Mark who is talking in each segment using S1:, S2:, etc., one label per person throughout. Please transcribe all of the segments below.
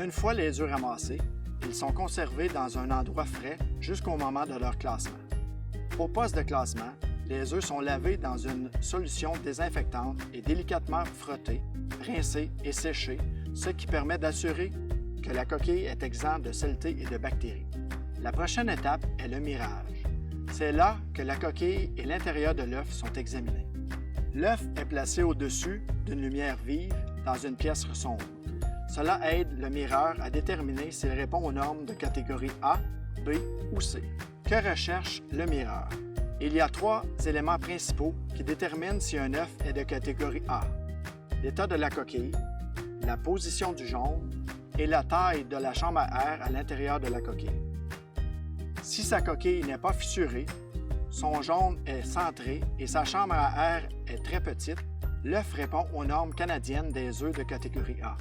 S1: Une fois les œufs ramassés, ils sont conservés dans un endroit frais jusqu'au moment de leur classement. Au poste de classement, les œufs sont lavés dans une solution désinfectante et délicatement frottés, rincés et séchés, ce qui permet d'assurer que la coquille est exempte de saleté et de bactéries. La prochaine étape est le mirage. C'est là que la coquille et l'intérieur de l'œuf sont examinés. L'œuf est placé au-dessus d'une lumière vive dans une pièce sombre. Cela aide le mireur à déterminer s'il répond aux normes de catégorie A, B ou C. Que recherche le mireur? Il y a 3 éléments principaux qui déterminent si un œuf est de catégorie A: l'état de la coquille, la position du jaune et la taille de la chambre à air à l'intérieur de la coquille. Si sa coquille n'est pas fissurée, son jaune est centré et sa chambre à air est très petite, l'œuf répond aux normes canadiennes des œufs de catégorie A.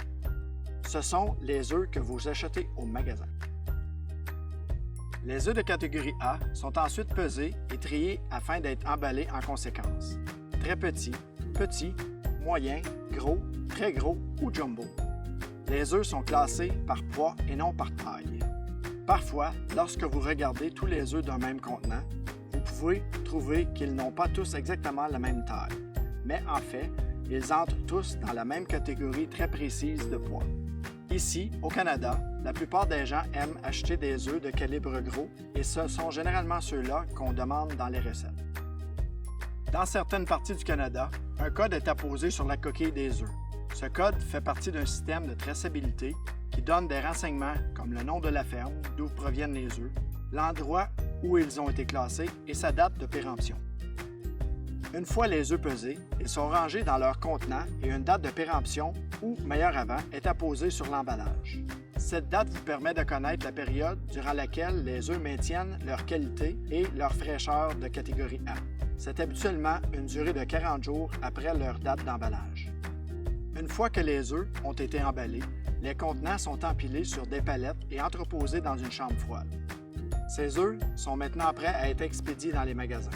S1: Ce sont les œufs que vous achetez au magasin. Les œufs de catégorie A sont ensuite pesés et triés afin d'être emballés en conséquence. Très petits, petits, moyens, gros, très gros ou jumbo. Les œufs sont classés par poids et non par taille. Parfois, lorsque vous regardez tous les œufs d'un même contenant, vous pouvez trouver qu'ils n'ont pas tous exactement la même taille. Mais en fait, ils entrent tous dans la même catégorie très précise de poids. Ici, au Canada, la plupart des gens aiment acheter des œufs de calibre gros et ce sont généralement ceux-là qu'on demande dans les recettes. Dans certaines parties du Canada, un code est apposé sur la coquille des œufs. Ce code fait partie d'un système de traçabilité qui donne des renseignements comme le nom de la ferme, d'où proviennent les œufs, l'endroit où ils ont été classés et sa date de péremption. Une fois les œufs pesés, ils sont rangés dans leur contenant et une date de péremption, ou meilleur avant, est apposée sur l'emballage. Cette date vous permet de connaître la période durant laquelle les œufs maintiennent leur qualité et leur fraîcheur de catégorie A. C'est habituellement une durée de 40 jours après leur date d'emballage. Une fois que les œufs ont été emballés, les contenants sont empilés sur des palettes et entreposés dans une chambre froide. Ces œufs sont maintenant prêts à être expédiés dans les magasins.